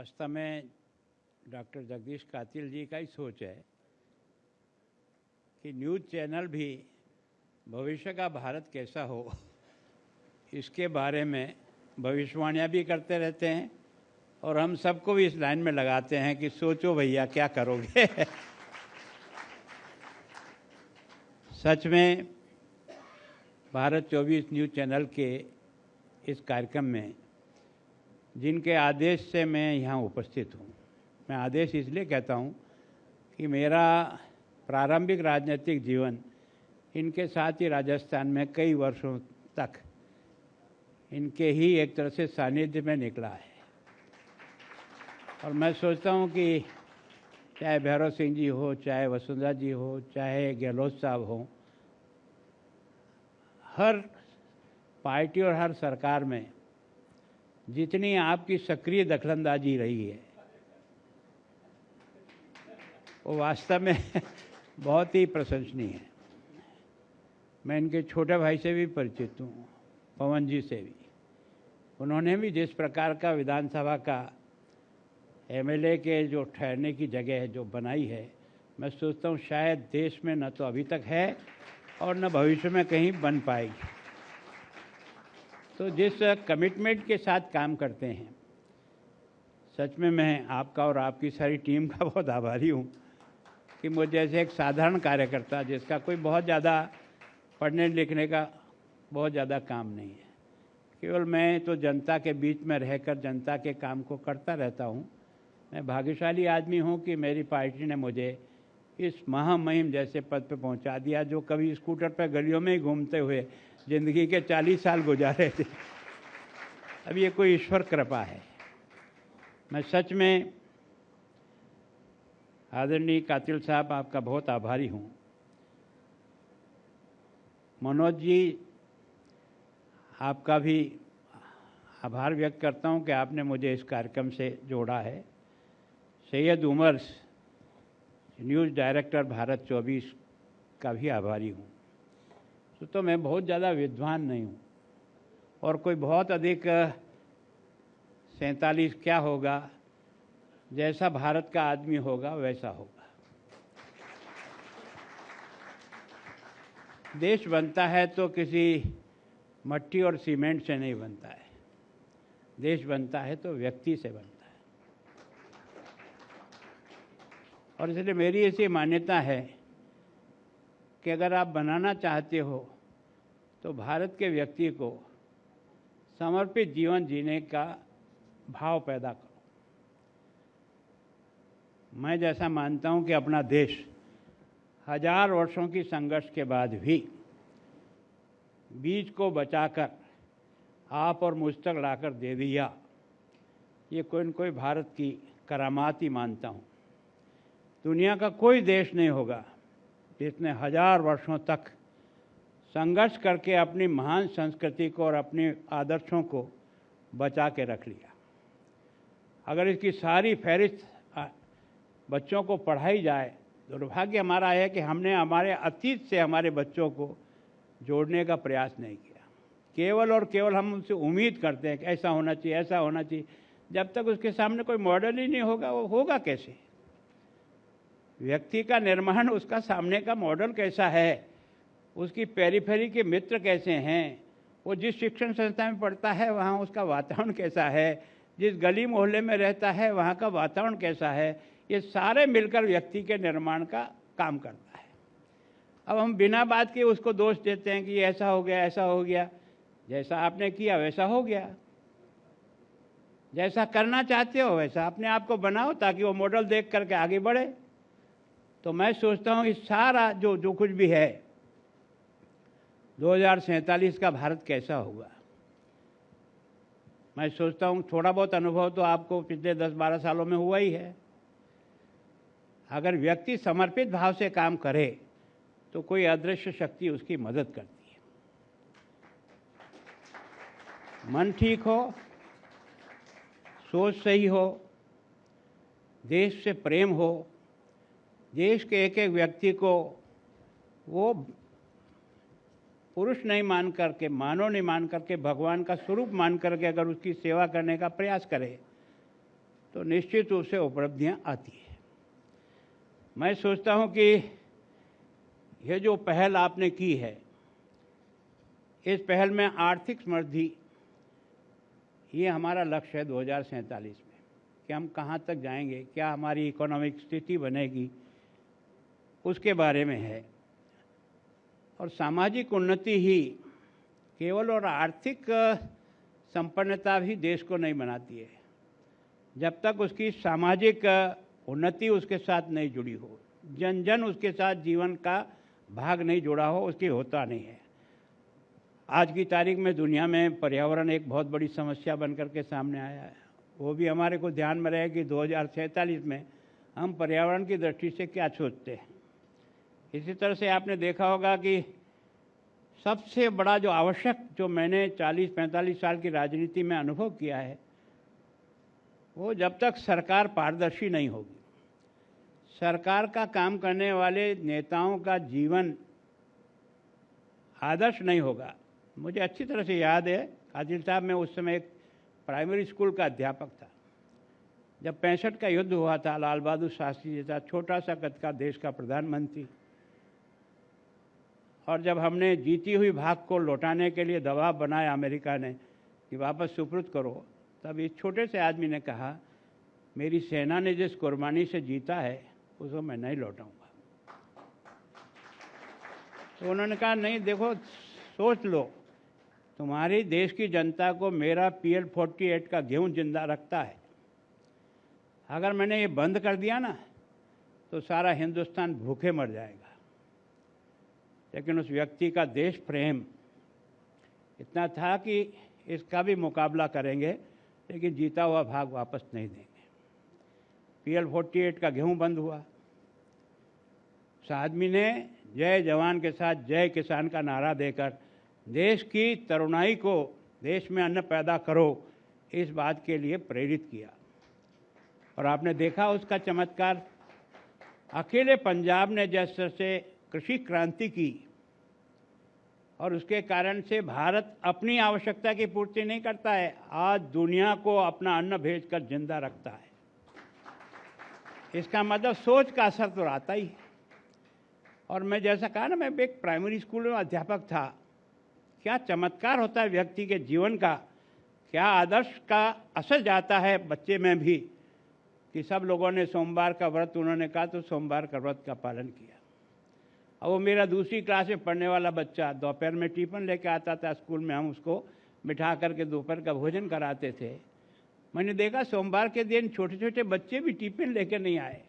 वास्तव में डॉक्टर जगदीश कातिल जी का ही सोच है कि न्यूज़ चैनल भी भविष्य का भारत कैसा हो इसके बारे में भविष्यवाणियाँ भी करते रहते हैं और हम सबको भी इस लाइन में लगाते हैं कि सोचो भैया क्या करोगे। सच में भारत 24 न्यूज़ चैनल के इस कार्यक्रम में जिनके आदेश से मैं यहाँ उपस्थित हूँ, मैं आदेश इसलिए कहता हूँ कि मेरा प्रारंभिक राजनीतिक जीवन इनके साथ ही राजस्थान में कई वर्षों तक इनके ही एक तरह से सानिध्य में निकला है। और मैं सोचता हूँ कि चाहे भैरव सिंह जी हो, चाहे वसुंधरा जी हो, चाहे गहलोत साहब हो, हर पार्टी और हर सरकार में जितनी आपकी सक्रिय दखलंदाजी रही है वो वास्तव में बहुत ही प्रशंसनीय है। मैं इनके छोटे भाई से भी परिचित हूँ, पवन जी से भी। उन्होंने भी जिस प्रकार का विधानसभा का एमएलए के जो ठहरने की जगह है जो बनाई है, मैं सोचता हूँ शायद देश में न तो अभी तक है और न भविष्य में कहीं बन पाएगी। तो जिस कमिटमेंट के साथ काम करते हैं, सच में मैं आपका और आपकी सारी टीम का बहुत आभारी हूँ कि मुझे जैसे एक साधारण कार्यकर्ता जिसका कोई बहुत ज़्यादा पढ़ने लिखने का बहुत ज़्यादा काम नहीं है, केवल मैं तो जनता के बीच में रहकर जनता के काम को करता रहता हूँ। मैं भाग्यशाली आदमी हूँ कि मेरी पार्टी ने मुझे इस महामहिम जैसे पद पे पहुँचा दिया, जो कभी स्कूटर पर गलियों में ही घूमते हुए ज़िंदगी के 40 साल गुजारे थे। अब ये कोई ईश्वर कृपा है। मैं सच में आदरणीय कातिल साहब आपका बहुत आभारी हूँ। मनोज जी, आपका भी आभार व्यक्त करता हूँ कि आपने मुझे इस कार्यक्रम से जोड़ा है। सैयद उमर, न्यूज़ डायरेक्टर भारत 24 का भी आभारी हूँ। तो मैं बहुत ज़्यादा विद्वान नहीं हूँ और कोई बहुत अधिक 47 क्या होगा, जैसा भारत का आदमी होगा वैसा होगा। देश बनता है तो किसी मट्टी और सीमेंट से नहीं बनता है, देश बनता है तो व्यक्ति से बनता है। और इसलिए मेरी ऐसी मान्यता है कि अगर आप बनाना चाहते हो तो भारत के व्यक्ति को समर्पित जीवन जीने का भाव पैदा करो। मैं जैसा मानता हूं कि अपना देश 1000 वर्षों की संघर्ष के बाद भी बीज को बचाकर आप और मुझ तक लाकर दे दिया, ये कोई न कोई भारत की करामात ही मानता हूं। दुनिया का कोई देश नहीं होगा जिसने 1000 वर्षों तक संघर्ष करके अपनी महान संस्कृति को और अपने आदर्शों को बचा के रख लिया। अगर इसकी सारी फहरिस्त बच्चों को पढ़ाई जाए, दुर्भाग्य हमारा है कि हमने हमारे अतीत से हमारे बच्चों को जोड़ने का प्रयास नहीं किया। केवल और केवल हम उनसे उम्मीद करते हैं कि ऐसा होना चाहिए, ऐसा होना चाहिए। जब तक उसके सामने कोई मॉडल ही नहीं होगा, वो होगा कैसे? व्यक्ति का निर्माण उसका सामने का मॉडल कैसा है, उसकी पेरीफेरी के मित्र कैसे हैं, वो जिस शिक्षण संस्था में पढ़ता है वहाँ उसका वातावरण कैसा है, जिस गली मोहल्ले में रहता है वहाँ का वातावरण कैसा है, ये सारे मिलकर व्यक्ति के निर्माण का काम करता है। अब हम बिना बात के उसको दोष देते हैं कि ये ऐसा हो गया, ऐसा हो गया। जैसा आपने किया वैसा हो गया, जैसा करना चाहते हो वैसा अपने आप को बनाओ ताकि वो मॉडल देख करके आगे बढ़े। तो मैं सोचता हूँ इस सारा जो कुछ भी है 2047 का भारत कैसा होगा, मैं सोचता हूँ थोड़ा बहुत अनुभव तो आपको पिछले 10-12 सालों में हुआ ही है। अगर व्यक्ति समर्पित भाव से काम करे तो कोई अदृश्य शक्ति उसकी मदद करती है। मन ठीक हो, सोच सही हो, देश से प्रेम हो, देश के एक एक व्यक्ति को वो पुरुष नहीं मान करके, मानव नहीं मान करके, भगवान का स्वरूप मान करके अगर उसकी सेवा करने का प्रयास करे तो निश्चित रूप से उपलब्धियां आती है। मैं सोचता हूं कि यह जो पहल आपने की है, इस पहल में आर्थिक समृद्धि, ये हमारा लक्ष्य है 2047 में कि हम कहाँ तक जाएंगे, क्या हमारी इकोनॉमिक स्थिति बनेगी, उसके बारे में है। और सामाजिक उन्नति ही केवल और आर्थिक संपन्नता भी देश को नहीं बनाती है जब तक उसकी सामाजिक उन्नति उसके साथ नहीं जुड़ी हो, जन जन उसके साथ जीवन का भाग नहीं जुड़ा हो, उसकी होता नहीं है। आज की तारीख में दुनिया में पर्यावरण एक बहुत बड़ी समस्या बनकर के सामने आया है। वो भी हमारे को ध्यान में रहे कि 2047 में हम पर्यावरण की दृष्टि से क्या सोचते हैं। इसी तरह से आपने देखा होगा कि सबसे बड़ा जो आवश्यक, जो मैंने 40-45 साल की राजनीति में अनुभव किया है, वो जब तक सरकार पारदर्शी नहीं होगी, सरकार का काम करने वाले नेताओं का जीवन आदर्श नहीं होगा। मुझे अच्छी तरह से याद है, आदिल साहब, मैं उस समय एक प्राइमरी स्कूल का अध्यापक था। जब 65 का युद्ध हुआ था, लाल बहादुर शास्त्री जैसा छोटा सा कद का देश का प्रधानमंत्री, और जब हमने जीती हुई भाग को लौटाने के लिए दबाव बनाया अमेरिका ने कि वापस सुपुर्द करो, तब इस छोटे से आदमी ने कहा, मेरी सेना ने जिस कुर्बानी से जीता है उसको मैं नहीं लौटाऊंगा। तो उन्होंने कहा, नहीं देखो, सोच लो, तुम्हारी देश की जनता को मेरा PL-48 का गेहूं जिंदा रखता है। अगर मैंने ये बंद कर दिया ना तो सारा हिंदुस्तान भूखे मर जाएगा। लेकिन उस व्यक्ति का देश प्रेम इतना था कि इसका भी मुकाबला करेंगे, लेकिन जीता हुआ भाग वापस नहीं देंगे। PL-48 का गेहूं बंद हुआ। उस आदमी ने जय जवान के साथ जय किसान का नारा देकर देश की तरुणाई को, देश में अन्न पैदा करो, इस बात के लिए प्रेरित किया। और आपने देखा उसका चमत्कार। अकेले पंजाब ने जैसे से कृषि क्रांति की और उसके कारण से भारत अपनी आवश्यकता की पूर्ति नहीं करता है, आज दुनिया को अपना अन्न भेजकर जिंदा रखता है। इसका मतलब सोच का असर तो आता ही है। और मैं जैसा कहा ना, मैं एक प्राइमरी स्कूल में अध्यापक था। क्या चमत्कार होता है व्यक्ति के जीवन का, क्या आदर्श का असर जाता है बच्चे में भी, कि सब लोगों ने सोमवार का व्रत, उन्होंने कहा तो सोमवार का व्रत का पालन किया। और वो मेरा दूसरी क्लास में पढ़ने वाला बच्चा दोपहर में टिफिन लेके आता था स्कूल में, हम उसको बिठा करके दोपहर का भोजन कराते थे। मैंने देखा सोमवार के दिन छोटे छोटे बच्चे भी टिफिन लेके नहीं आए।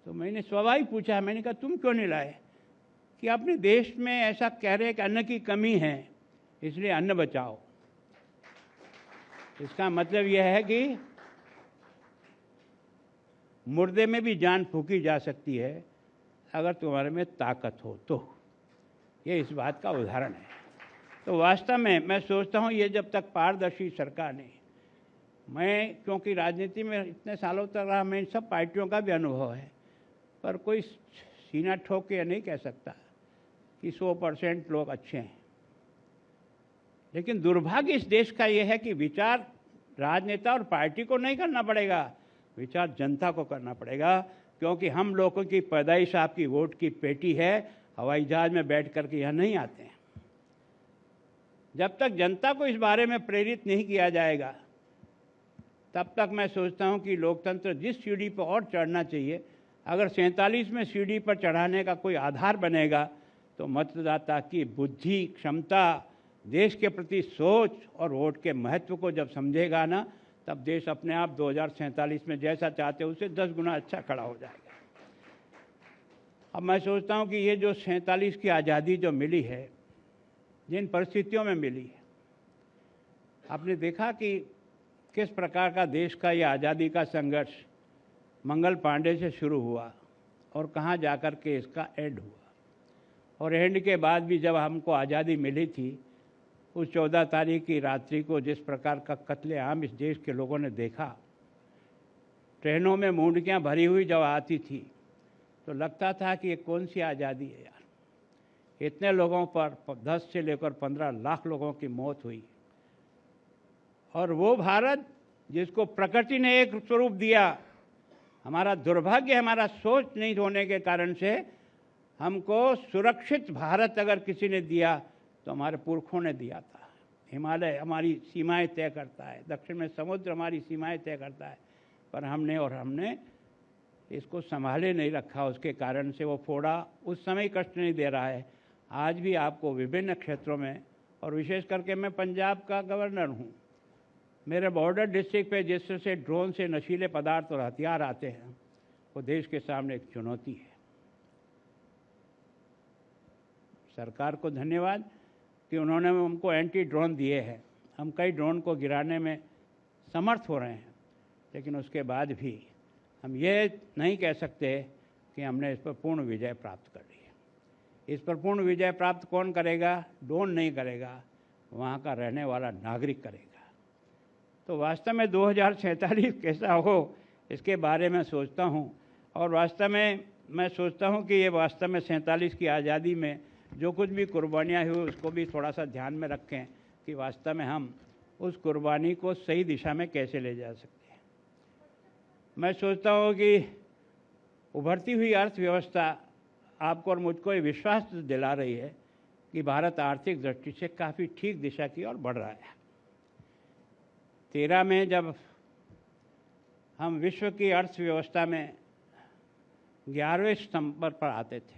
तो मैंने स्वाभाविक पूछा, मैंने कहा तुम क्यों नहीं लाए? कि अपने देश में ऐसा कह रहे हैं कि अन्न की कमी है, इसलिए अन्न बचाओ। इसका मतलब यह है कि मुर्दे में भी जान फूंकी जा सकती है अगर तुम्हारे में ताकत हो तो। ये इस बात का उदाहरण है। तो वास्तव में मैं सोचता हूँ, ये जब तक पारदर्शी सरकार नहीं, मैं क्योंकि राजनीति में इतने सालों तक रहा, मैं सब पार्टियों का भी अनुभव है, पर कोई सीना ठोक के नहीं कह सकता कि 100% लोग अच्छे हैं। लेकिन दुर्भाग्य इस देश का ये है कि विचार राजनेता और पार्टी को नहीं करना पड़ेगा, विचार जनता को करना पड़ेगा। क्योंकि हम लोगों की पैदाइश आपकी वोट की पेटी है, हवाई जहाज में बैठ करके यहाँ नहीं आते हैं। जब तक जनता को इस बारे में प्रेरित नहीं किया जाएगा, तब तक मैं सोचता हूँ कि लोकतंत्र जिस सीढ़ी पर और चढ़ना चाहिए, अगर 47 में सीढ़ी पर चढ़ाने का कोई आधार बनेगा, तो मतदाता की बुद्धि, क्षमता, देश के प्रति सोच और वोट के महत्व को जब समझेगा ना, तब देश अपने आप 2047 में जैसा चाहते हैं उससे 10 गुना अच्छा खड़ा हो जाएगा। अब मैं सोचता हूँ कि ये जो 47 की आज़ादी जो मिली है, जिन परिस्थितियों में मिली है, आपने देखा कि किस प्रकार का देश का ये आज़ादी का संघर्ष मंगल पांडे से शुरू हुआ और कहाँ जाकर के इसका एंड हुआ। और एंड के बाद भी जब हमको आज़ादी मिली थी, उस 14 तारीख की रात्रि को जिस प्रकार का कत्लेआम इस देश के लोगों ने देखा, ट्रेनों में मूंढकियाँ भरी हुई जब आती थी तो लगता था कि ये कौन सी आज़ादी है यार। इतने लोगों पर 10 से लेकर 15 लाख लोगों की मौत हुई। और वो भारत जिसको प्रकृति ने एक स्वरूप दिया। हमारा दुर्भाग्य, हमारा सोच नहीं होने के कारण से हमको सुरक्षित भारत अगर किसी ने दिया तो हमारे पुरखों ने दिया था। हिमालय हमारी सीमाएं तय करता है, दक्षिण में समुद्र हमारी सीमाएं तय करता है, पर हमने इसको संभाले नहीं रखा। उसके कारण से वो फोड़ा उस समय कष्ट नहीं दे रहा है, आज भी आपको विभिन्न क्षेत्रों में, और विशेष करके मैं पंजाब का गवर्नर हूँ। मेरे बॉर्डर डिस्ट्रिक्ट पे जिस तरह से ड्रोन से नशीले पदार्थ और हथियार आते हैं, वो देश के सामने एक चुनौती है। सरकार को धन्यवाद कि उन्होंने हमको एंटी ड्रोन दिए हैं। हम कई ड्रोन को गिराने में समर्थ हो रहे हैं, लेकिन उसके बाद भी हम ये नहीं कह सकते कि हमने इस पर पूर्ण विजय प्राप्त कर ली है। इस पर पूर्ण विजय प्राप्त कौन करेगा? ड्रोन नहीं करेगा, वहाँ का रहने वाला नागरिक करेगा। तो वास्तव में 2047 कैसा हो, इसके बारे में सोचता हूँ, और वास्तव में मैं सोचता हूँ कि ये वास्तव में 47 की आज़ादी में जो कुछ भी कुर्बानियाँ हुई उसको भी थोड़ा सा ध्यान में रखें कि वास्तव में हम उस कुर्बानी को सही दिशा में कैसे ले जा सकते हैं। मैं सोचता हूँ कि उभरती हुई अर्थव्यवस्था आपको और मुझको ये विश्वास दिला रही है कि भारत आर्थिक दृष्टि से काफ़ी ठीक दिशा की ओर बढ़ रहा है। 13 में जब हम विश्व की अर्थव्यवस्था में 11वें नंबर पर आते थे,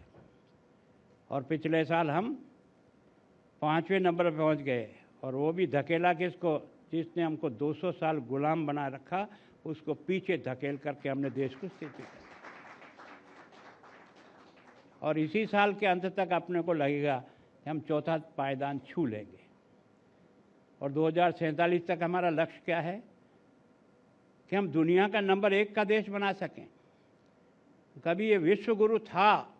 और पिछले साल हम 5वें नंबर पर पहुंच गए, और वो भी धकेला किसको? जिसने हमको 200 साल गुलाम बना रखा, उसको पीछे धकेल करके हमने देश को स्थिति कर। और इसी साल के अंत तक अपने को लगेगा कि हम चौथा पायदान छू लेंगे, और 2047 तक हमारा लक्ष्य क्या है कि हम दुनिया का नंबर 1 का देश बना सकें। कभी ये विश्व गुरु था,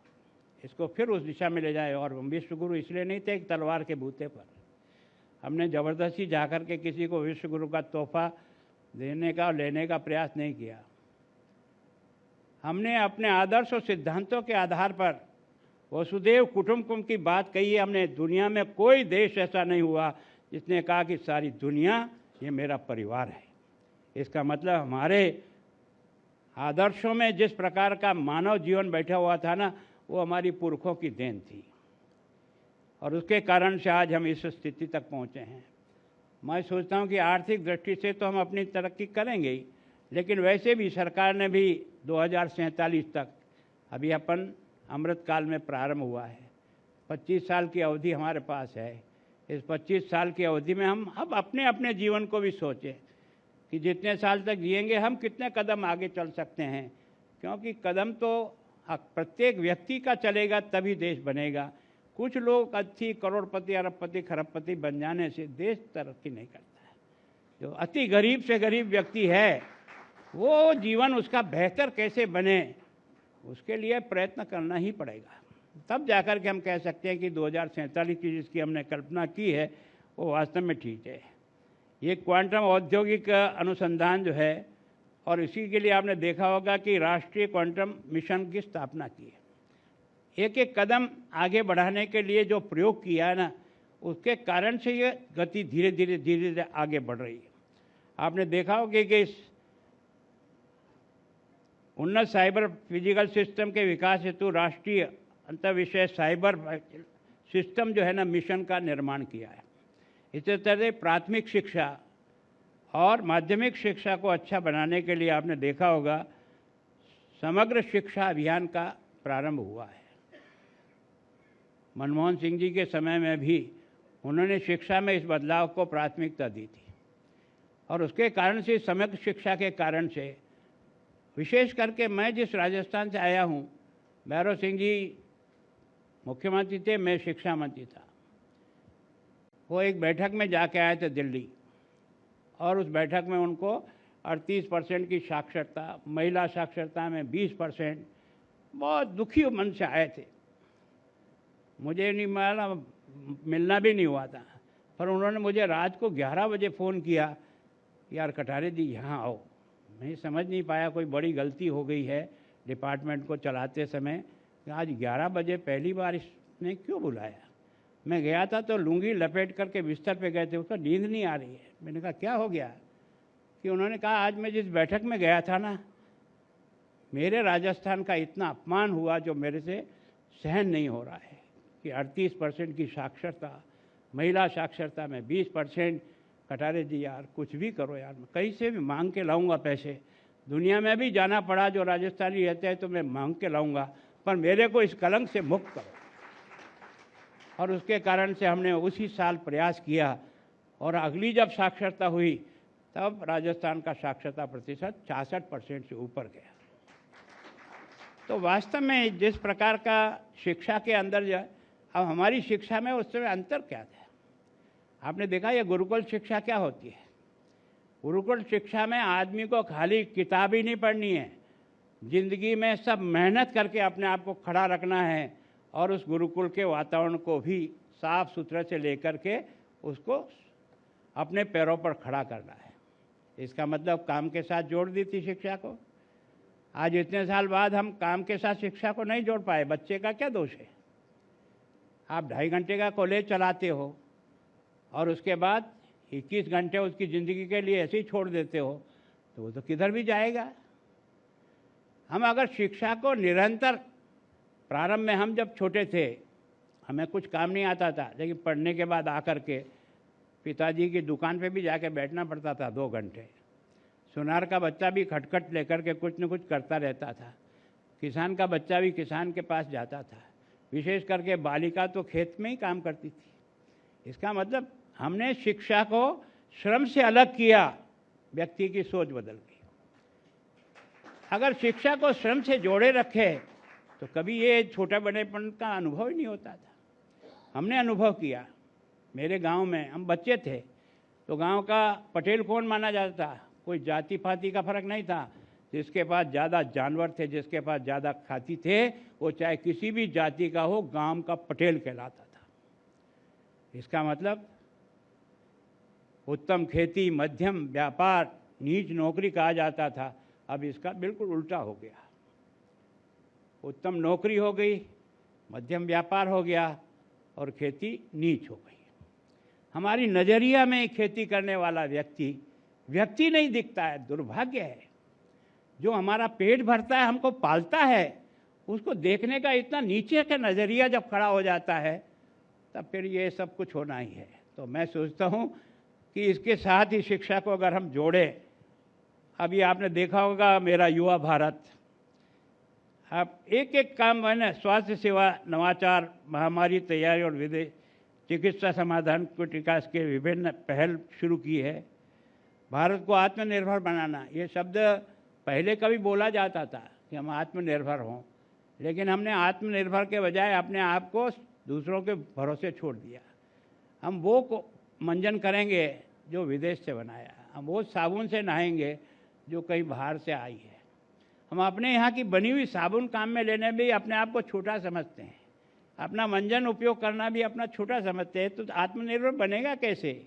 इसको फिर उस दिशा में ले जाए। और हम विश्व गुरु इसलिए नहीं थे एक तलवार के बूते पर। हमने ज़बरदस्ती जाकर के किसी को विश्व गुरु का तोहफा देने का और लेने का प्रयास नहीं किया। हमने अपने आदर्श और सिद्धांतों के आधार पर वसुदेव कुटुंबकम की बात कही है। हमने दुनिया में कोई देश ऐसा नहीं हुआ जिसने कहा कि सारी दुनिया ये मेरा परिवार है। इसका मतलब हमारे आदर्शों में जिस प्रकार का मानव जीवन बैठा हुआ था ना, वो हमारी पुरखों की देन थी, और उसके कारण से आज हम इस स्थिति तक पहुँचे हैं। मैं सोचता हूँ कि आर्थिक दृष्टि से तो हम अपनी तरक्की करेंगे ही, लेकिन वैसे भी सरकार ने भी 2047 तक, अभी अपन अमृतकाल में प्रारंभ हुआ है, 25 साल की अवधि हमारे पास है। इस 25 साल की अवधि में हम अब अपने अपने जीवन को भी सोचें कि जितने साल तक जिएंगे हम कितने कदम आगे चल सकते हैं, क्योंकि कदम तो प्रत्येक व्यक्ति का चलेगा तभी देश बनेगा। कुछ लोग अच्छी करोड़पति, अरबपति, खरबपति बन जाने से देश तरक्की नहीं करता है। जो अति गरीब से गरीब व्यक्ति है, वो जीवन उसका बेहतर कैसे बने, उसके लिए प्रयत्न करना ही पड़ेगा। तब जाकर के हम कह सकते हैं कि 2047 की जिसकी हमने कल्पना की है वो वास्तव में ठीक है। ये क्वांटम औद्योगिक अनुसंधान जो है, और इसी के लिए आपने देखा होगा कि राष्ट्रीय क्वांटम मिशन की स्थापना की है। एक एक कदम आगे बढ़ाने के लिए जो प्रयोग किया है ना, उसके कारण से ये गति धीरे धीरे आगे बढ़ रही है। आपने देखा होगा कि इस उन्नत साइबर फिजिकल सिस्टम के विकास हेतु राष्ट्रीय अंतर्विषय साइबर सिस्टम जो है ना, मिशन का निर्माण किया है। इसी तरह प्राथमिक शिक्षा और माध्यमिक शिक्षा को अच्छा बनाने के लिए आपने देखा होगा समग्र शिक्षा अभियान का प्रारंभ हुआ है। मनमोहन सिंह जी के समय में भी उन्होंने शिक्षा में इस बदलाव को प्राथमिकता दी थी, और उसके कारण से समग्र शिक्षा के कारण से, विशेष करके मैं जिस राजस्थान से आया हूँ, भैरव सिंह जी मुख्यमंत्री थे, मैं शिक्षा मंत्री था। वो एक बैठक में जाके आए थे दिल्ली, और उस बैठक में उनको 38% की साक्षरता, महिला साक्षरता में 20%, बहुत दुखी मन से आए थे। मुझे नहीं मालूम, मिलना भी नहीं हुआ था, पर उन्होंने मुझे रात को 11 बजे फ़ोन किया, यार कटारे जी यहाँ आओ। मैं समझ नहीं पाया कोई बड़ी गलती हो गई है डिपार्टमेंट को चलाते समय, आज 11 बजे पहली बार इसने क्यों बुलाया। मैं गया था तो लुंगी लपेट करके बिस्तर पे गए थे, उसका नींद नहीं आ रही है। मैंने कहा क्या हो गया? कि उन्होंने कहा आज मैं जिस बैठक में गया था ना, मेरे राजस्थान का इतना अपमान हुआ जो मेरे से सहन नहीं हो रहा है कि 38% की साक्षरता, महिला साक्षरता में 20%। कटारे जी यार कुछ भी करो यार, कहीं से भी मांग के लाऊंगा पैसे, दुनिया में भी जाना पड़ा जो राजस्थानी रहते हैं तो मैं मांग के लाऊंगा, पर मेरे को इस कलंक से मुक्त करो। और उसके कारण से हमने उसी साल प्रयास किया और अगली जब साक्षरता हुई तब राजस्थान का साक्षरता प्रतिशत 66% से ऊपर गया। तो वास्तव में जिस प्रकार का शिक्षा के अंदर जो अब हमारी शिक्षा में उस समय अंतर क्या था, आपने देखा ये गुरुकुल शिक्षा क्या होती है। गुरुकुल शिक्षा में आदमी को खाली किताब ही नहीं पढ़नी है, जिंदगी में सब मेहनत करके अपने आप को खड़ा रखना है और उस गुरुकुल के वातावरण को भी साफ सुथरे से लेकर के उसको अपने पैरों पर खड़ा करना है। इसका मतलब काम के साथ जोड़ दी थी शिक्षा को। आज इतने साल बाद हम काम के साथ शिक्षा को नहीं जोड़ पाए, बच्चे का क्या दोष है। आप 2.5 घंटे का कॉलेज चलाते हो और उसके बाद 21 घंटे उसकी ज़िंदगी के लिए ऐसे ही छोड़ देते हो, तो वो तो किधर भी जाएगा। हम अगर शिक्षा को निरंतर, प्रारंभ में हम जब छोटे थे हमें कुछ काम नहीं आता था, लेकिन पढ़ने के बाद आकर के पिताजी की दुकान पे भी जाके बैठना पड़ता था 2 घंटे। सुनार का बच्चा भी खटखट लेकर के कुछ न कुछ करता रहता था, किसान का बच्चा भी किसान के पास जाता था, विशेष करके बालिका तो खेत में ही काम करती थी। इसका मतलब हमने शिक्षा को श्रम से अलग किया, व्यक्ति की सोच बदल गई। अगर शिक्षा को श्रम से जोड़े रखे तो कभी ये छोटा बड़ेपन का अनुभव ही नहीं होता था। हमने अनुभव किया, मेरे गांव में हम बच्चे थे तो गांव का पटेल कौन माना जाता था, कोई जाति पाति का फर्क नहीं था। जिसके पास ज़्यादा जानवर थे, जिसके पास ज़्यादा खाती थे, वो चाहे किसी भी जाति का हो, गांव का पटेल कहलाता था। इसका मतलब उत्तम खेती, मध्यम व्यापार, नीच नौकरी कहा जाता था। अब इसका बिल्कुल उल्टा हो गया, उत्तम नौकरी हो गई, मध्यम व्यापार हो गया और खेती नीच हो गई। हमारी नज़रिया में खेती करने वाला व्यक्ति नहीं दिखता है। दुर्भाग्य है, जो हमारा पेट भरता है, हमको पालता है, उसको देखने का इतना नीचे का नज़रिया जब खड़ा हो जाता है तब फिर ये सब कुछ होना ही है। तो मैं सोचता हूँ कि इसके साथ ही शिक्षा को अगर हम जोड़ें, अभी आपने देखा होगा मेरा युवा भारत, अब एक एक काम मैंने स्वास्थ्य सेवा, नवाचार, महामारी तैयारी और विदेश चिकित्सा समाधान को विकास के विभिन्न पहल शुरू की है। भारत को आत्मनिर्भर बनाना, ये शब्द पहले कभी बोला जाता था कि हम आत्मनिर्भर हों, लेकिन हमने आत्मनिर्भर के बजाय अपने आप को दूसरों के भरोसे छोड़ दिया। हम वो मंजन करेंगे जो विदेश से बनाया, हम वो साबुन से नहाएंगे जो कहीं बाहर से आई है। हम अपने यहाँ की बनी हुई साबुन काम में लेने भी अपने आप को छोटा समझते हैं, अपना मंजन उपयोग करना भी अपना छोटा समझते हैं। तो आत्मनिर्भर बनेगा कैसे?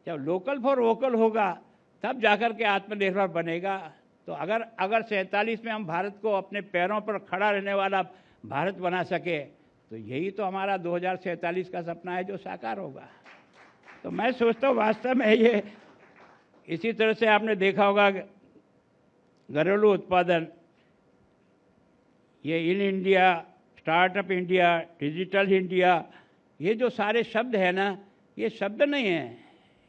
जब लोकल फॉर वोकल होगा तब जाकर के आत्मनिर्भर बनेगा। तो अगर 47 में हम भारत को अपने पैरों पर खड़ा रहने वाला भारत बना सके तो यही तो हमारा 2047 का सपना है जो साकार होगा। तो मैं सोचता हूँ वास्तव में ये, इसी तरह से आपने देखा होगा घरेलू उत्पादन, ये in India, startup India, digital India, ये जो सारे शब्द हैं ना, ये शब्द नहीं हैं,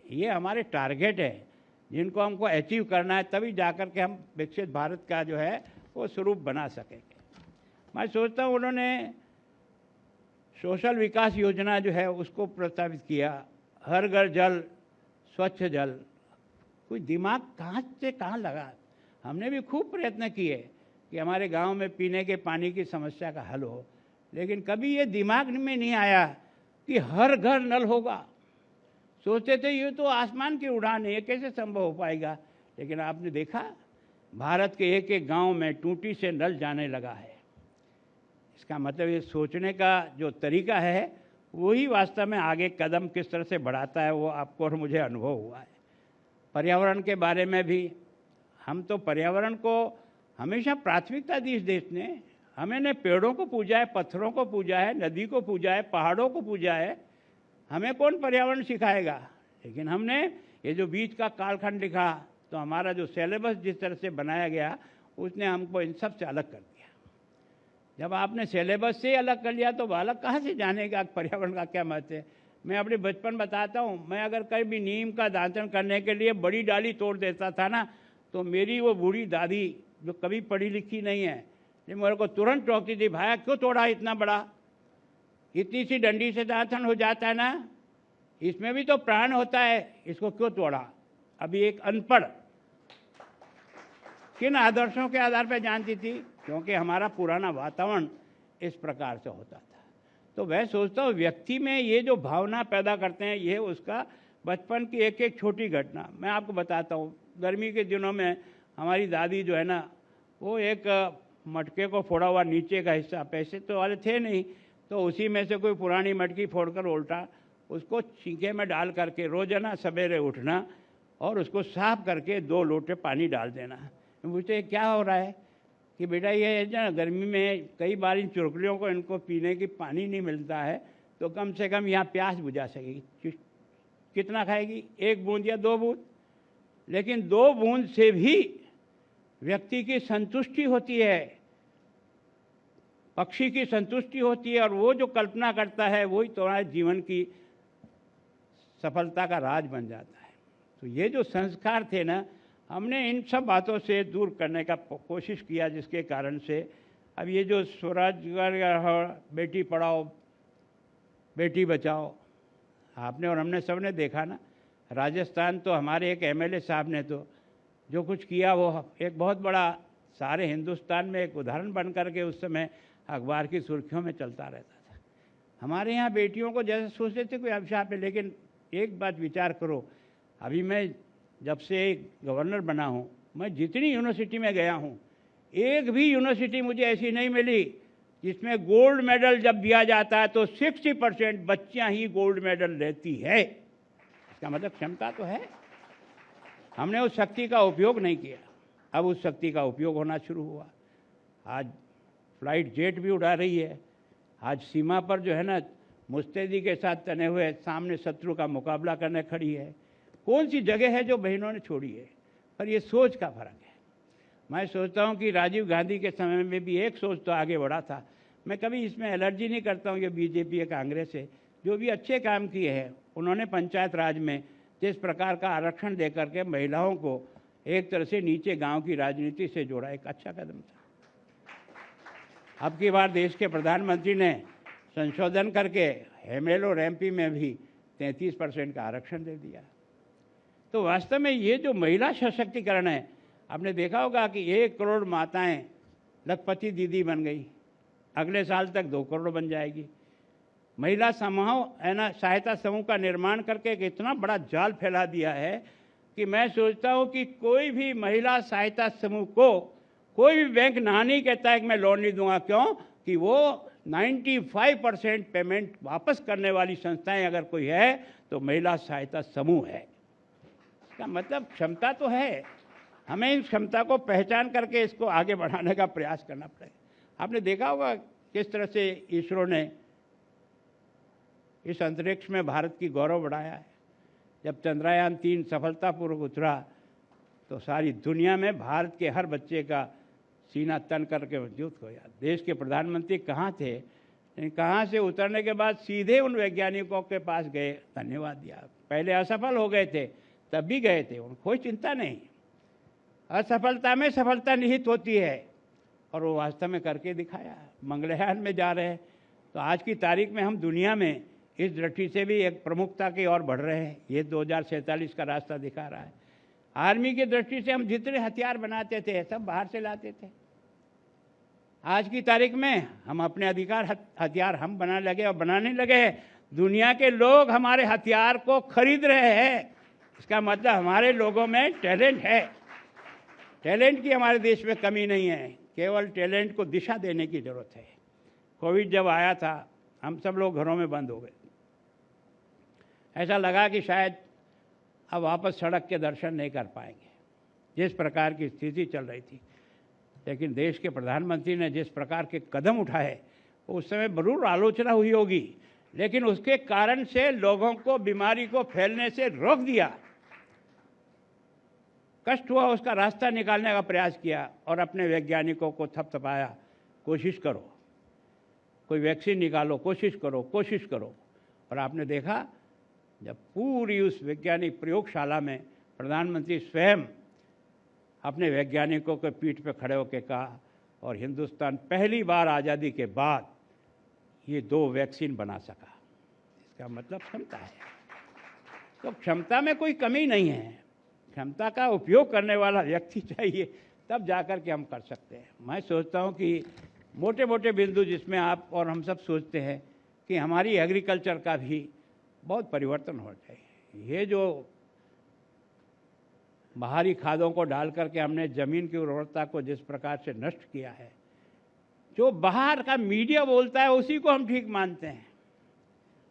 ये हमारे टारगेट है जिनको हमको अचीव करना है, तभी जाकर के हम विकसित भारत का जो है वो स्वरूप बना सकेंगे। मैं सोचता हूँ उन्होंने सोशल विकास योजना जो है उसको प्रस्तावित किया, हर घर जल, स्वच्छ जल। कोई दिमाग कहाँ से कहाँ लगा। हमने भी खूब प्रयत्न किए कि हमारे गांव में पीने के पानी की समस्या का हल हो, लेकिन कभी ये दिमाग में नहीं आया कि हर घर नल होगा। सोचते थे ये तो आसमान की उड़ान है, ये कैसे संभव हो पाएगा। लेकिन आपने देखा भारत के एक एक गांव में टूटी से नल जाने लगा है। इसका मतलब ये सोचने का जो तरीका है वही वास्तव में आगे कदम किस तरह से बढ़ाता है, वो आपको और मुझे अनुभव हुआ है। पर्यावरण के बारे में भी हम तो पर्यावरण को हमेशा प्राथमिकता दी इस देश ने। हमने पेड़ों को पूजा है, पत्थरों को पूजा है, नदी को पूजा है, पहाड़ों को पूजा है। हमें कौन पर्यावरण सिखाएगा? लेकिन हमने ये जो बीच का कालखंड लिखा तो हमारा जो सिलेबस जिस तरह से बनाया गया उसने हमको इन सब से अलग कर दिया। जब आपने सिलेबस से अलग कर लिया तो बालक कहाँ से जानेगा पर्यावरण का क्या महत्व है। मैं अपने बचपन बताता हूँ, मैं अगर कभी नीम का दातन करने के लिए बड़ी डाली तोड़ देता था ना, तो मेरी वो बूढ़ी दादी जो कभी पढ़ी लिखी नहीं है, ये मेरे को तुरंत टोकती थी, भाया क्यों तोड़ा इतना बड़ा, इतनी सी डंडी से दातन हो जाता है ना, इसमें भी तो प्राण होता है, इसको क्यों तोड़ा। अभी एक अनपढ़ किन आदर्शों के आधार पर जानती थी, क्योंकि हमारा पुराना वातावरण इस प्रकार से होता था। तो वह सोचता हूँ व्यक्ति में ये जो भावना पैदा करते हैं, ये उसका बचपन की एक एक छोटी घटना। मैं आपको बताता हूँ, गर्मी के दिनों में हमारी दादी जो है ना, वो एक मटके को फोड़ा हुआ नीचे का हिस्सा, पैसे तो वाले थे नहीं, तो उसी में से कोई पुरानी मटकी फोड़कर उल्टा उसको छींके में डाल करके रोजाना सवेरे उठना और उसको साफ करके 2 लोटे पानी डाल देना। मुझे क्या हो रहा है कि बेटा ये ना गर्मी में कई बार इन चुरकुलियों को इनको पीने की पानी नहीं मिलता है, तो कम से कम यहाँ प्यास बुझा सकेगी। कितना खाएगी, 1 बूंद या 2 बूंद, लेकिन 2 बूंद से भी व्यक्ति की संतुष्टि होती है, पक्षी की संतुष्टि होती है, और वो जो कल्पना करता है वही तुम्हारे जीवन की सफलता का राज बन जाता है। तो ये जो संस्कार थे ना, हमने इन सब बातों से दूर करने का कोशिश किया, जिसके कारण से अब ये जो स्वरोजगार, बेटी पढ़ाओ बेटी बचाओ, आपने और हमने सबने देखा ना। राजस्थान तो हमारे एक एमएलए साहब ने तो जो कुछ किया वो एक बहुत बड़ा सारे हिंदुस्तान में एक उदाहरण बन करके उस समय अखबार की सुर्खियों में चलता रहता था। हमारे यहाँ बेटियों को जैसे सोचते थे कोई अभिशाप है, लेकिन एक बात विचार करो, अभी मैं जब से गवर्नर बना हूँ, मैं जितनी यूनिवर्सिटी में गया हूँ, एक भी यूनिवर्सिटी मुझे ऐसी नहीं मिली जिसमें गोल्ड मेडल जब दिया जाता है तो 60% बच्चियाँ ही गोल्ड मेडल लेती है। इसका मतलब क्षमता तो है, हमने उस शक्ति का उपयोग नहीं किया। अब उस शक्ति का उपयोग होना शुरू हुआ। आज फ्लाइट जेट भी उड़ा रही है। आज सीमा पर जो है ना, मुस्तैदी के साथ तने हुए सामने शत्रु का मुकाबला करने खड़ी है। कौन सी जगह है जो बहनों ने छोड़ी है। पर ये सोच का फर्क है। मैं सोचता हूँ कि राजीव गांधी के समय में भी एक सोच तो आगे बढ़ा था। मैं कभी इसमें एलर्जी नहीं करता हूँ, ये बीजेपी है कांग्रेस है, जो भी अच्छे काम किए हैं उन्होंने पंचायत राज में जिस प्रकार का आरक्षण दे करके महिलाओं को एक तरह से नीचे गांव की राजनीति से जोड़ा, एक अच्छा कदम था। अब की बार देश के प्रधानमंत्री ने संशोधन करके एमएल और एमपी में भी 33% का आरक्षण दे दिया। तो वास्तव में ये जो महिला सशक्तिकरण है, आपने देखा होगा कि 1 करोड़ माताएं लखपति दीदी बन गई, अगले साल तक 2 करोड़ बन जाएगी। महिला समूह है ना, सहायता समूह का निर्माण करके एक इतना बड़ा जाल फैला दिया है कि मैं सोचता हूँ कि कोई भी महिला सहायता समूह को कोई भी बैंक ना नहीं कहता है कि मैं लोन नहीं दूंगा। क्यों? कि वो 95% पेमेंट वापस करने वाली संस्थाएं अगर कोई है तो महिला सहायता समूह है। इसका मतलब क्षमता तो है, हमें इस क्षमता को पहचान करके इसको आगे बढ़ाने का प्रयास करना पड़ेगा। आपने देखा होगा किस तरह से इसरो ने इस अंतरिक्ष में भारत की गौरव बढ़ाया है। जब चंद्रयान 3 सफलतापूर्वक उतरा तो सारी दुनिया में भारत के हर बच्चे का सीना तन करके मजबूत हो गया। देश के प्रधानमंत्री कहाँ थे, कहाँ से उतरने के बाद सीधे उन वैज्ञानिकों के पास गए, धन्यवाद दिया। पहले असफल हो गए थे तब भी गए थे, उनको कोई चिंता नहीं। असफलता में सफलता निहित होती है और वो वास्तव में करके दिखाया। मंगलयान में जा रहे हैं तो आज की तारीख में हम दुनिया में इस दृष्टि से भी एक प्रमुखता की ओर बढ़ रहे हैं। ये 2047 का रास्ता दिखा रहा है। आर्मी की दृष्टि से हम जितने हथियार बनाते थे सब बाहर से लाते थे। आज की तारीख में हम अपने अधिकार हथियार हम बनाने लगे और बनाने लगे। दुनिया के लोग हमारे हथियार को खरीद रहे हैं। इसका मतलब हमारे लोगों में टैलेंट है। टैलेंट की हमारे देश में कमी नहीं है, केवल टैलेंट को दिशा देने की जरूरत है। कोविड जब आया था हम सब लोग घरों में बंद हो गए। ऐसा लगा कि शायद अब वापस सड़क के दर्शन नहीं कर पाएंगे, जिस प्रकार की स्थिति चल रही थी। लेकिन देश के प्रधानमंत्री ने जिस प्रकार के कदम उठाए उस समय जरूर आलोचना हुई होगी, लेकिन उसके कारण से लोगों को बीमारी को फैलने से रोक दिया। कष्ट हुआ उसका रास्ता निकालने का प्रयास किया और अपने वैज्ञानिकों को थपथपाया, कोशिश करो, कोई वैक्सीन निकालो, कोशिश करो, कोशिश करो। और आपने देखा जब पूरी उस वैज्ञानिक प्रयोगशाला में प्रधानमंत्री स्वयं अपने वैज्ञानिकों के पीठ पर खड़े होकर कहा, और हिंदुस्तान पहली बार आज़ादी के बाद ये 2 वैक्सीन बना सका। इसका मतलब क्षमता है। तो क्षमता में कोई कमी नहीं है, क्षमता का उपयोग करने वाला व्यक्ति चाहिए, तब जाकर के हम कर सकते हैं। मैं सोचता हूँ कि मोटे मोटे बिंदु जिसमें आप और हम सब सोचते हैं कि हमारी एग्रीकल्चर का भी बहुत परिवर्तन हो चाहिए। ये जो बाहरी खादों को डाल करके हमने ज़मीन की उर्वरता को जिस प्रकार से नष्ट किया है, जो बाहर का मीडिया बोलता है उसी को हम ठीक मानते हैं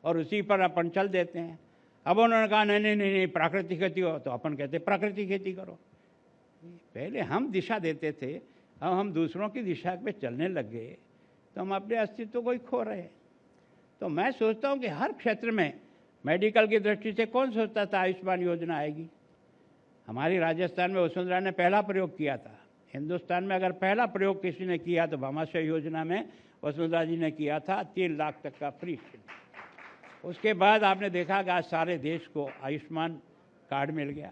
और उसी पर अपन चल देते हैं। अब उन्होंने कहा नहीं नहीं नहीं नहीं प्राकृतिक खेती हो, तो अपन कहते प्राकृतिक खेती करो। पहले हम दिशा देते थे, अब हम दूसरों की दिशा पे चलने लग गए तो हम अपने अस्तित्व को ही खो रहे हैं। तो मैं सोचता हूँ कि हर क्षेत्र में, मेडिकल की दृष्टि से कौन सोचता था आयुष्मान योजना आएगी? हमारी राजस्थान में वसुंधरा ने पहला प्रयोग किया था। हिंदुस्तान में अगर पहला प्रयोग किसी ने किया तो भामाशाह योजना में वसुंधरा जी ने किया था, 3 लाख तक का फ्री। उसके बाद आपने देखा कि आज सारे देश को आयुष्मान कार्ड मिल गया।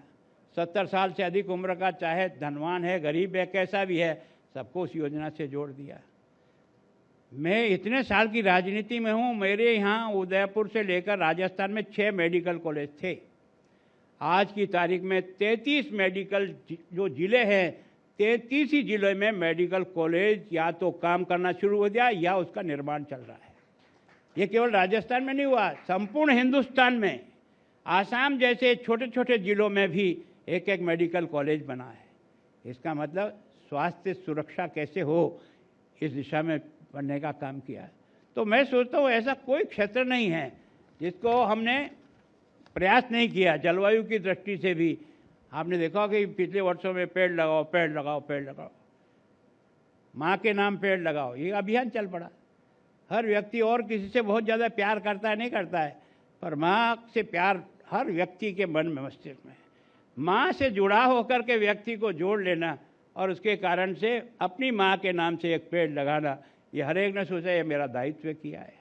70 साल से अधिक उम्र का, चाहे धनवान है, गरीब है, कैसा भी है, सबको उस योजना से जोड़ दिया। मैं इतने साल की राजनीति में हूँ, मेरे यहाँ उदयपुर से लेकर राजस्थान में 6 मेडिकल कॉलेज थे। आज की तारीख में 33 मेडिकल जो ज़िले हैं, 33 ही जिलों में मेडिकल कॉलेज या तो काम करना शुरू हो गया या उसका निर्माण चल रहा है। ये केवल राजस्थान में नहीं हुआ, संपूर्ण हिंदुस्तान में, आसाम जैसे छोटे छोटे जिलों में भी एक एक मेडिकल कॉलेज बना है। इसका मतलब स्वास्थ्य सुरक्षा कैसे हो, इस दिशा में बनने का काम किया है। तो मैं सोचता हूँ ऐसा कोई क्षेत्र नहीं है जिसको हमने प्रयास नहीं किया। जलवायु की दृष्टि से भी आपने देखा कि पिछले वर्षों में पेड़ लगाओ, पेड़ लगाओ, पेड़ लगाओ, माँ के नाम पेड़ लगाओ, ये अभियान चल पड़ा। हर व्यक्ति और किसी से बहुत ज़्यादा प्यार करता है, नहीं करता है, पर माँ से प्यार हर व्यक्ति के मन में, मस्तिष्क में, माँ से जुड़ा होकर के व्यक्ति को जोड़ लेना और उसके कारण से अपनी माँ के नाम से एक पेड़ लगाना, ये हर एक ने सोचा ये मेरा दायित्व किया है।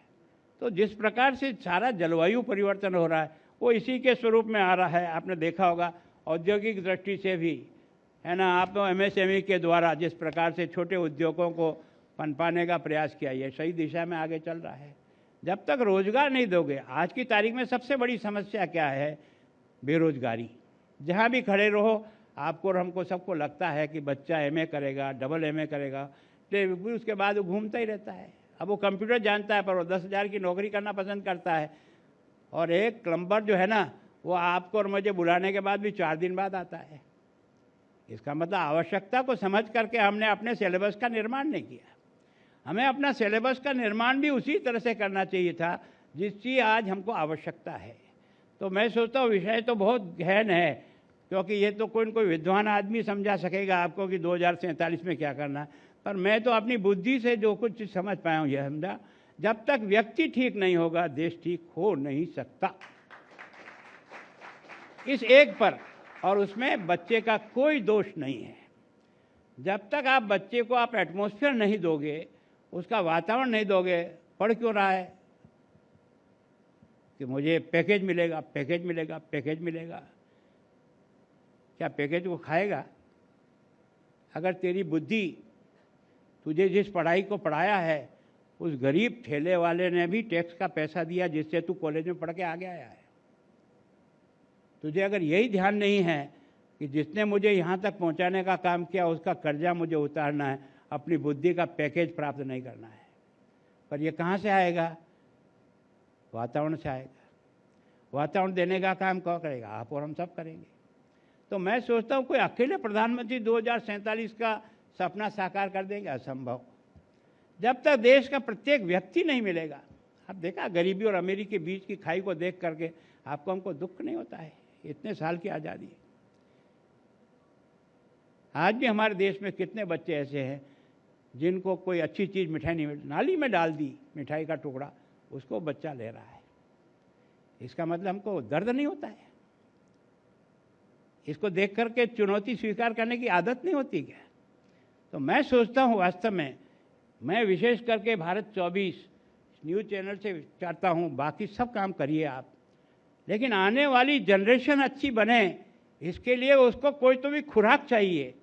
तो जिस प्रकार से सारा जलवायु परिवर्तन हो रहा है वो इसी के स्वरूप में आ रहा है। आपने देखा होगा औद्योगिक दृष्टि से भी, है ना, आप MSME के द्वारा जिस प्रकार से छोटे उद्योगों को पनपाने का प्रयास किया, ये सही दिशा में आगे चल रहा है। जब तक रोजगार नहीं दोगे, आज की तारीख में सबसे बड़ी समस्या क्या है? बेरोजगारी। जहाँ भी खड़े रहो, आपको और हमको सबको लगता है कि बच्चा MA करेगा, डबल MA करेगा, तो उसके बाद वो घूमता ही रहता है। अब वो कंप्यूटर जानता है पर वो 10,000 की नौकरी करना पसंद करता है, और एक प्लम्बर जो है ना, वो आपको और मुझे बुलाने के बाद भी 4 दिन बाद आता है। इसका मतलब आवश्यकता को समझ करके हमने अपने सिलेबस का निर्माण नहीं किया। हमें अपना सिलेबस का निर्माण भी उसी तरह से करना चाहिए था जिसकी आज हमको आवश्यकता है। तो मैं सोचता हूँ विषय तो बहुत गहन है, क्योंकि ये तो कोई न कोई विद्वान आदमी समझा सकेगा आपको कि 2047 में क्या करना है, पर मैं तो अपनी बुद्धि से जो कुछ समझ पाया हूँ यह समझा, जब तक व्यक्ति ठीक नहीं होगा देश ठीक हो नहीं सकता। इस एक पर, और उसमें बच्चे का कोई दोष नहीं है। जब तक आप बच्चे को आप एटमॉस्फेयर नहीं दोगे, उसका वातावरण नहीं दोगे, पढ़ क्यों रहा है कि मुझे पैकेज मिलेगा, पैकेज मिलेगा, पैकेज मिलेगा। क्या पैकेज को खाएगा? अगर तेरी बुद्धि, तुझे जिस पढ़ाई को पढ़ाया है, उस गरीब ठेले वाले ने भी टैक्स का पैसा दिया जिससे तू कॉलेज में पढ़ के आगे आया है। तुझे अगर यही ध्यान नहीं है कि जिसने मुझे यहाँ तक पहुँचाने का काम किया उसका कर्जा मुझे उतारना है, अपनी बुद्धि का पैकेज प्राप्त नहीं करना है, पर ये कहाँ से आएगा? वातावरण से आएगा। वातावरण देने का काम कौन करेगा? आप और हम सब करेंगे। तो मैं सोचता हूँ कोई अकेले प्रधानमंत्री 2047 का सपना साकार कर देंगे, असंभव। जब तक देश का प्रत्येक व्यक्ति नहीं मिलेगा। आप देखा गरीबी और अमीरी के बीच की खाई को देख करके आपको हमको दुख नहीं होता है? इतने साल की आज़ादी, आज भी हमारे देश में कितने बच्चे ऐसे हैं जिनको कोई अच्छी चीज़ मिठाई नहीं मिली, नाली में डाल दी मिठाई का टुकड़ा, उसको बच्चा ले रहा है। इसका मतलब हमको दर्द नहीं होता है? इसको देख करके चुनौती स्वीकार करने की आदत नहीं होती क्या? तो मैं सोचता हूँ वास्तव में, मैं विशेष करके भारत 24 न्यूज़ चैनल से चाहता हूँ, बाकी सब काम करिए आप, लेकिन आने वाली जनरेशन अच्छी बने, इसके लिए उसको कोई तो भी खुराक चाहिए,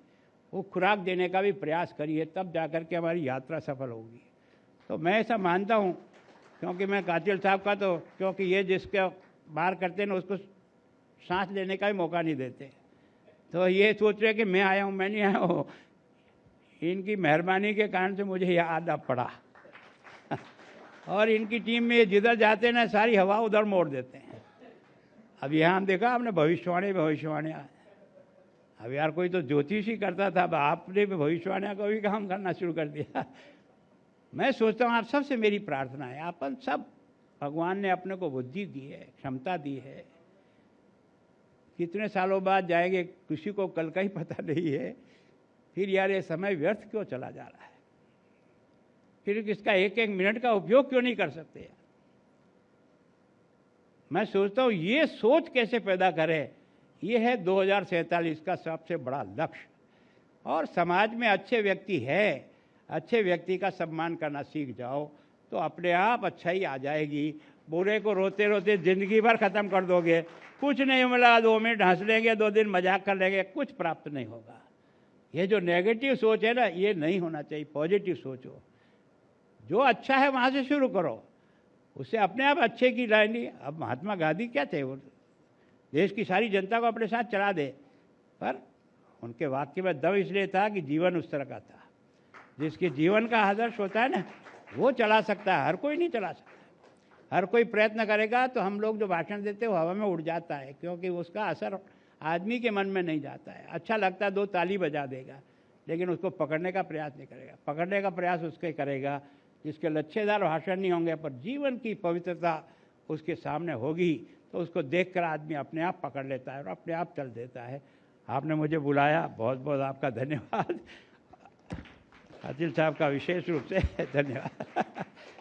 वो खुराक देने का भी प्रयास करिए, तब जाकर के हमारी यात्रा सफल होगी। तो मैं ऐसा मानता हूँ, क्योंकि मैं कातिल साहब का तो, क्योंकि ये जिसके बाहर करते हैं ना उसको सांस लेने का भी मौका नहीं देते, तो ये सोच रहे कि मैं आया हूँ, मैं नहीं आया हूँ। इनकी मेहरबानी के कारण से मुझे याद आ पड़ा और इनकी टीम में जिधर जाते हैं ना सारी हवा उधर मोड़ देते हैं। अब यहाँ हम देखा आपने भविष्यवाणी, अब यार कोई तो ज्योतिष ही करता था, अब आपने भी भविष्यवाणी का भी काम करना शुरू कर दिया। मैं सोचता हूँ आप सबसे मेरी प्रार्थना है, अपन सब, भगवान ने अपने को बुद्धि दी है, क्षमता दी है, कितने सालों बाद जाएंगे किसी को कल का ही पता नहीं है, फिर यार ये समय व्यर्थ क्यों चला जा रहा है, फिर इसका एक एक मिनट का उपयोग क्यों नहीं कर सकते यार? मैं सोचता हूँ ये सोच कैसे पैदा करें, ये है 2047 का सबसे बड़ा लक्ष्य। और समाज में अच्छे व्यक्ति है, अच्छे व्यक्ति का सम्मान करना सीख जाओ तो अपने आप अच्छाई आ जाएगी। बुरे को रोते रोते जिंदगी भर ख़त्म कर दोगे, कुछ नहीं मिला, 2 मिनट हंस लेंगे, 2 दिन मजाक कर लेंगे, कुछ प्राप्त नहीं होगा। ये जो नेगेटिव सोच है ना, ये नहीं होना चाहिए, पॉजिटिव सोचो। जो अच्छा है वहाँ से शुरू करो, उससे अपने आप अच्छे की लाइन। अब महात्मा गांधी क्या थे, वो देश की सारी जनता को अपने साथ चला दे, पर उनके वाक्य में दम इसलिए था कि जीवन उस तरह का था। जिसके जीवन का आदर्श होता है ना, वो चला सकता है, हर कोई नहीं चला सकता। हर कोई प्रयत्न करेगा तो हम लोग जो भाषण देते हैं वो हवा में उड़ जाता है, क्योंकि उसका असर आदमी के मन में नहीं जाता है। अच्छा लगता है, 2 ताली बजा देगा, लेकिन उसको पकड़ने का प्रयास नहीं करेगा। पकड़ने का प्रयास उसके करेगा जिसके लच्छेदार भाषण नहीं होंगे, पर जीवन की पवित्रता उसके सामने होगी, तो उसको देखकर आदमी अपने आप पकड़ लेता है और अपने आप चल देता है। आपने मुझे बुलाया, बहुत बहुत आपका धन्यवाद। कातिल साहब का विशेष रूप से धन्यवाद।